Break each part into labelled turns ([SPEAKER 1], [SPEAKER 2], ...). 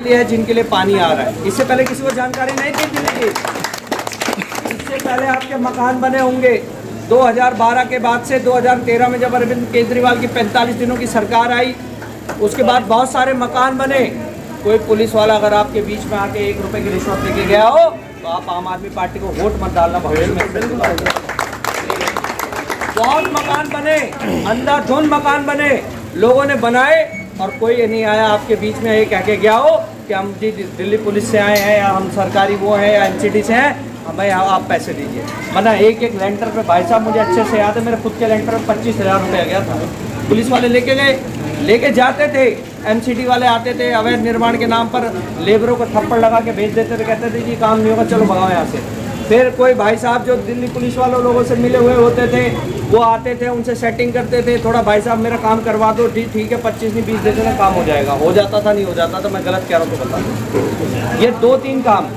[SPEAKER 1] है जिनके लिए पानी आ रहा है। इससे पहले किसी को जानकारी नहीं थी दिल्ली की। इससे पहले आपके मकान बने होंगे 2012 के बाद से 2013 में जब अरविंद केजरीवाल की 45 दिनों की सरकार आई, उसके बाद बहुत सारे मकान बने। कोई पुलिस वाला अगर आपके बीच में आके 1 रुपए की रिश्वत लेके गया हो तो आप आम आदमी पार्टी को वोट मत डालना भविष्य में। बहुत मकान बने, अंधाधुंध मकान बने, लोगों ने बनाए और कोई ये नहीं आया आपके बीच में ये कह के गया हो कि हम जी दिल्ली पुलिस से आए हैं या हम सरकारी वो हैं या एनसीडी से हैं, हमें आप पैसे दीजिए। वरना एक लेंटर पे भाई साहब मुझे अच्छे से याद है, मेरे खुद के लेंटर में 25,000 रुपये गया था। पुलिस वाले लेके गए, लेके जाते थे, एनसीडी वाले आते थे, अवैध निर्माण के नाम पर लेबरों को थप्पड़ लगा के भेज देते थे, कहते थे जी काम नहीं होगा चलो भगाओ यहाँ से। फिर कोई भाई साहब जो दिल्ली पुलिस वालों लोगों से मिले हुए होते थे वो आते थे, उनसे सेटिंग करते थे, थोड़ा भाई साहब मेरा काम करवा दो, ठीक है 25 नहीं 20 दे देना काम हो जाएगा। हो जाता था, नहीं हो जाता था, मैं गलत कह रहा हूँ तो बता दूँ। ये 2-3 काम।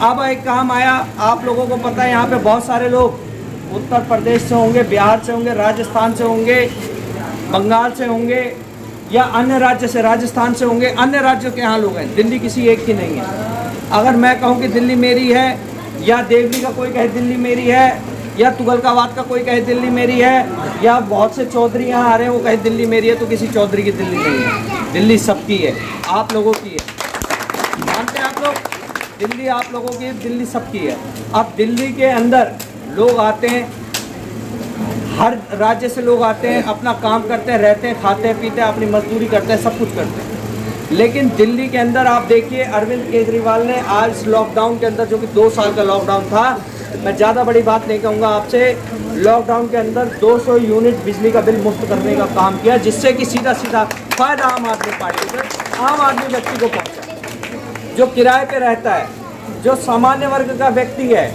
[SPEAKER 1] अब एक काम आया, आप लोगों को पता है यहाँ पे बहुत सारे लोग उत्तर प्रदेश से होंगे, बिहार से होंगे, राजस्थान से होंगे, बंगाल से होंगे या अन्य राज्य से, राजस्थान से होंगे, अन्य राज्यों के यहाँ लोग हैं। दिल्ली किसी एक की नहीं है। अगर मैं कहूँ कि दिल्ली मेरी है या देवली का कोई कहे दिल्ली मेरी है या तुगलकाबाद का कोई कहे दिल्ली मेरी है या बहुत से चौधरी यहाँ आ रहे हैं वो कहे दिल्ली मेरी है, तो किसी चौधरी की दिल्ली नहीं है। दिल्ली सबकी है, आप लोगों की है। मानते हैं आप लोग? दिल्ली आप लोगों की, दिल्ली सबकी है। अब दिल्ली के अंदर लोग आते हैं, हर राज्य से लोग आते हैं, अपना काम करते हैं, रहते हैं, खाते हैं, पीते हैं, अपनी मजदूरी करते हैं, सब कुछ करते हैं। लेकिन दिल्ली के अंदर आप देखिए, अरविंद केजरीवाल ने आज लॉकडाउन के अंदर, जो कि 2 साल का लॉकडाउन था, मैं ज़्यादा बड़ी बात नहीं कहूँगा आपसे, लॉकडाउन के अंदर 200 यूनिट बिजली का बिल मुफ्त करने का काम किया, जिससे कि सीधा सीधा फायदा आम आदमी पार्टी को, आम आदमी व्यक्ति को पहुँचा। जो किराए पे रहता है, जो सामान्य वर्ग का व्यक्ति है,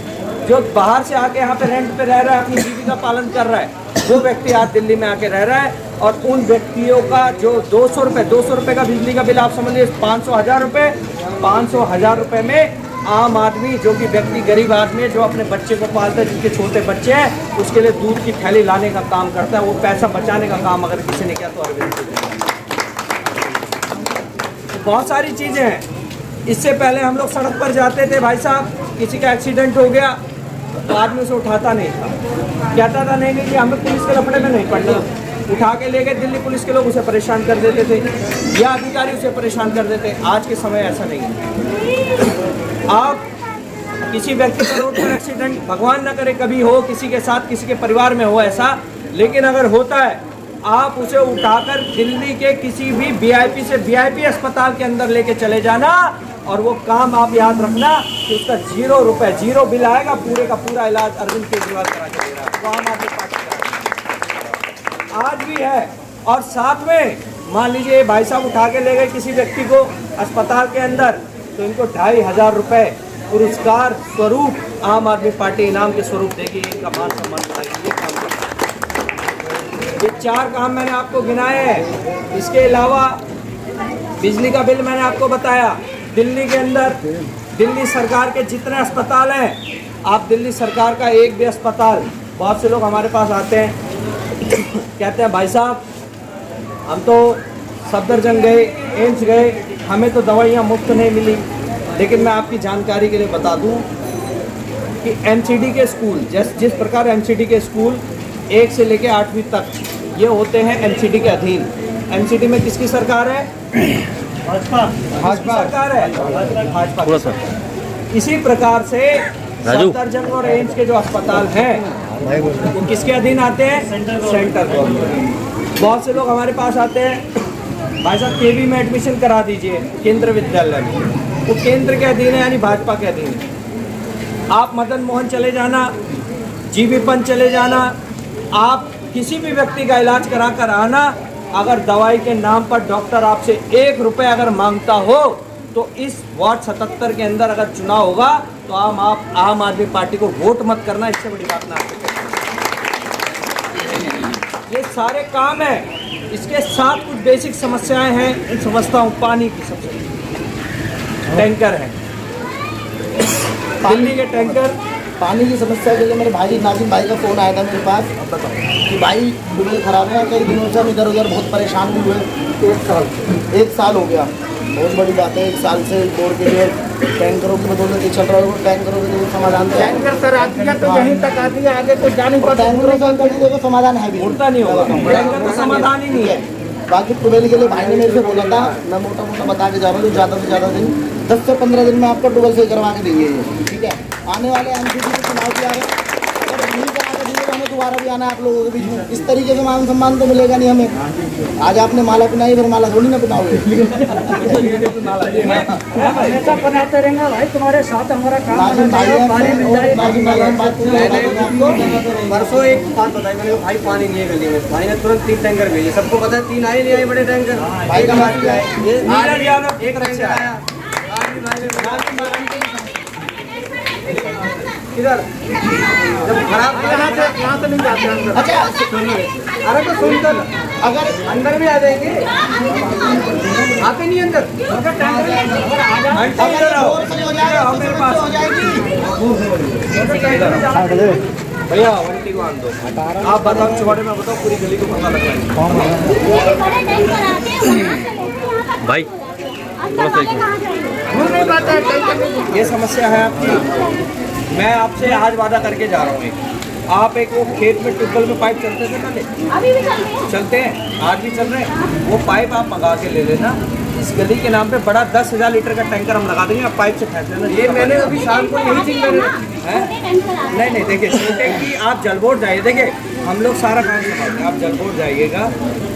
[SPEAKER 1] जो बाहर से आके यहाँ पे रेंट पे रह रहा है, अपनी जीविका पालन कर रहा है, वो व्यक्ति आज दिल्ली में आके रह रहा है। और उन व्यक्तियों का जो 200 रुपये का बिजली का बिल, आप समझ लीजिए 500,000 रुपये, 500,000 रुपये में आम आदमी, जो कि व्यक्ति गरीब आदमी है, जो अपने बच्चे को पालता है, जिनके छोटे बच्चे हैं, उसके लिए दूध की थैली लाने का काम करता है। वो पैसा बचाने का काम अगर किसी ने किया तो अरविंद केजरीवाल। बहुत सारी चीज़ें हैं। इससे पहले हम लोग सड़क पर जाते थे, भाई साहब किसी का एक्सीडेंट हो गया तो आदमी उसे उठाता नहीं था, कहता था नहीं कि हमें पुलिस के लफड़े में नहीं पड़ना, उठा के ले गए दिल्ली पुलिस के लोग, उसे परेशान कर देते थे या अधिकारी उसे परेशान कर देते। आज के समय ऐसा नहीं है। आप किसी व्यक्ति का रोड पर एक्सीडेंट, भगवान न करे कभी हो, किसी के साथ, किसी के परिवार में हो ऐसा, लेकिन अगर होता है, आप उसे उठाकर दिल्ली के किसी भी वीआईपी से वीआईपी अस्पताल के अंदर लेके चले जाना, और वो काम आप याद रखना कि उसका 0 रुपये, 0 बिल आएगा, पूरे का पूरा इलाज अरविंद केजरीवाल करा के दे रहा है। वो आम आदमी पार्टी का आज भी है। और साथ में मान लीजिए भाई साहब उठा के ले गए किसी व्यक्ति को अस्पताल के अंदर, तो इनको 2,500 रुपये पुरस्कार स्वरूप आम आदमी पार्टी इनाम के स्वरूप देगी, इनका मान सम्मान बढ़ाएगी। ये काम ये 4 काम मैंने आपको गिनाए हैं। इसके अलावा बिजली का बिल मैंने आपको बताया। दिल्ली के अंदर दिल्ली सरकार के जितने अस्पताल हैं, आप दिल्ली सरकार का एक भी अस्पताल, बहुत से लोग हमारे पास आते हैं कहते हैं भाई साहब हम तो सफदरजंग गए, एम्स गए, हमें तो दवाइयाँ मुफ्त नहीं मिली। लेकिन मैं आपकी जानकारी के लिए बता दूं कि एनसीडी के स्कूल, जिस प्रकार एनसीडी के स्कूल 1 से लेकर 8वीं तक ये होते हैं एनसीडी के अधीन। एनसीडी में किसकी सरकार है? भाजपा सरकार है, भाजपा सर। इसी प्रकार से सफदरजंग और एम्स के जो अस्पताल हैं वो किसके अधीन आते हैं? Centre government. बहुत से लोग हमारे पास आते हैं, भाई साहब केवी में एडमिशन करा दीजिए, केंद्र विद्यालय में, वो केंद्र के अधीन है, यानी भाजपा के अधीन है। आप मदन मोहन चले जाना, जीबी पंत चले जाना, आप किसी भी व्यक्ति का इलाज करा कर आना, अगर दवाई के नाम पर डॉक्टर आपसे 1 रुपये अगर मांगता हो तो इस वार्ड 77 के अंदर अगर चुनाव होगा तो आप आम आदमी पार्टी को वोट मत करना। इससे बड़ी बात ना आपको। ये सारे काम हैं, इसके साथ कुछ बेसिक समस्याएं हैं। इन समझता हूँ पानी की, सबसे टैंकर है, दिल्ली के टैंकर।
[SPEAKER 2] पानी की समस्या के लिए मेरे भाई नाजिम भाई का फ़ोन आया था मेरे पास कि भाई ट्यूबवेल ख़राब है, कई दिनों से हम इधर उधर बहुत परेशान भी हुए। 1 साल हो गया। बहुत बड़ी बात है। 1 साल से बोर के लिए टैंकरों की बदौलत ये चल रहा है, टैंकरों के लिए समाधान तो है।
[SPEAKER 1] टैंकर सर आ दिया तो यहीं तक आ दिया, आगे कुछ जा नहीं
[SPEAKER 2] और
[SPEAKER 1] पाता।
[SPEAKER 2] टैंकरों का अंदर देखो समाधान है भी
[SPEAKER 1] उड़ता नहीं होगा, टैंकर का समाधान ही नहीं है।
[SPEAKER 2] बाकी ट्यूबवेल के लिए भाई ने मेरे से बोला था, मैं मोटा मोटा बता के जा रहा हूँ, ज़्यादा से ज़्यादा दिन 10 से 15 दिन में आपको ट्यूबवेल सही करवा के देंगे ये, ठीक है। आने वाले एमसीसी के चुनाव भी आ रहे हैं, अगर नहीं करा के दिए तो हमें दोबारा भी आना है आप लोगों के बीच में। इस तरीके से मान सम्मान तो मिलेगा नहीं हमें। आज आपने माला पिनाई, फिर माला थोड़ी ना पिनाओगे।
[SPEAKER 1] हमेशा बनाते रहेंगे भाई, तुम्हारे साथ हमारा काम
[SPEAKER 2] नाजिम भाई हैं,
[SPEAKER 1] पानी मिल जाए।
[SPEAKER 2] नाजिम भाई हम बात करेंगे आपको।
[SPEAKER 3] परसों एक बात बताई मैंने कहा, भाई पानी नहीं है गली में। भाई ने तुरंत 3 टैंकर भेजे, सबको पता है 3 आए नहीं आए बड़े टैंकर।
[SPEAKER 2] भाई का बात क्या है?
[SPEAKER 3] ये
[SPEAKER 1] नीरज यादव
[SPEAKER 3] एक टैंकर आया आज भी भाई ने इधर जब खराब यहाँ से नहीं जाते अंदर।
[SPEAKER 2] अच्छा,
[SPEAKER 3] अरे तो सुनकर
[SPEAKER 2] अगर
[SPEAKER 3] अंदर भी आ जाएंगे, आते नहीं अंदर।
[SPEAKER 2] अगर बोर सही हो जाएगा तो समस्या हो जाएगी।
[SPEAKER 1] भैया वंटी को आन दो, आप बताओ चौड़े में बताओ, पूरी गली को पता लग रहा है
[SPEAKER 4] भाई
[SPEAKER 1] ये समस्या है आपकी। मैं आपसे आज वादा करके जा रहा हूँ एक, आप एक वो खेत में ट्यूबवेल में पाइप चलते थे पहले,
[SPEAKER 5] अभी भी चल रहे हैं।
[SPEAKER 1] चलते हैं, आज भी चल रहे हैं, वो पाइप आप मंगा के ले लेना। इस गली के नाम पे बड़ा 10,000 लीटर का टैंकर हम लगा देंगे, आप पाइप से फेंक लेना।
[SPEAKER 3] ये मैंने अभी शाम को यही चीज मैंने
[SPEAKER 1] नहीं नहीं, देखिए छोटे की आप जल बोर्ड जाइए, देखिए हम लोग सारा काम संभालते हैं, आप जल बोर्ड जाइएगा,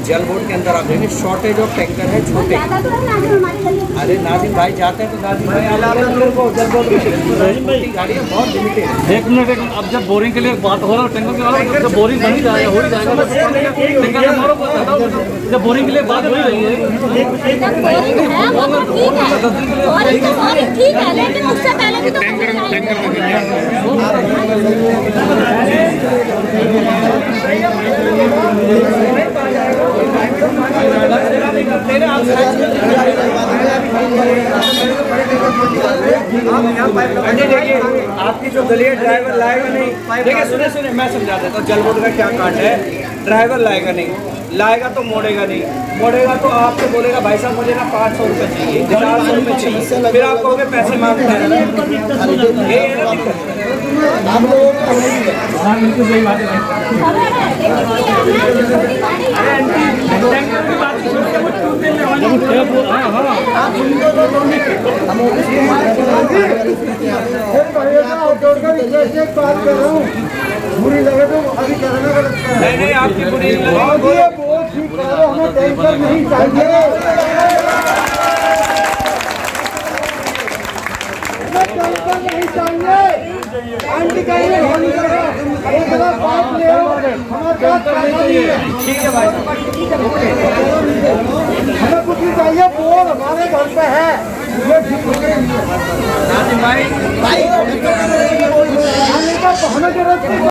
[SPEAKER 1] जल बोर्ड के अंदर आप देंगे शॉर्टेज ऑफ टैंकर है छोटे।
[SPEAKER 5] ज्यादा तो है ना हमारी गली में।
[SPEAKER 1] अरे नाजिम भाई जाते हैं तो नाजिम भाई आप लोगों को जल बोर्ड में गाड़ियाँ बहुत लिमिटेड है।
[SPEAKER 4] एक मिनट अब जब बोरिंग के लिए बात हो रहा है टैंकर के बारे में, जब बोरिंग बन ही जाएगा हो ही जाएगा टैंकर का मारो बताओ। जब बोरिंग के लिए बात हो ही रही है,
[SPEAKER 5] ठीक है, लेकिन उससे पहले भी तो
[SPEAKER 1] देखिए आपकी जो गली है ड्राइवर लाएगा नहीं। देखिए सुने सुने मैं समझा देता हूँ जल बोर्ड का क्या कांड है। ड्राइवर लाएगा नहीं, लाएगा तो मोड़ेगा नहीं, मोड़ेगा तो आपको बोलेगा भाई साहब मुझे ना 500 रुपये चाहिए, 400 रुपये चाहिए, फिर आप कहोगे पैसे मांगते हैं। ये है ना दिक्कत।
[SPEAKER 2] आप लोगों को
[SPEAKER 1] नहीं नहीं आपकी बुरी नहीं ठीक है भाई साहब।
[SPEAKER 6] हमें कुछ नहीं चाहिए, बोर हमारे घर पे है।
[SPEAKER 1] नाजिम भाई
[SPEAKER 2] भाई
[SPEAKER 6] हमें जरूरत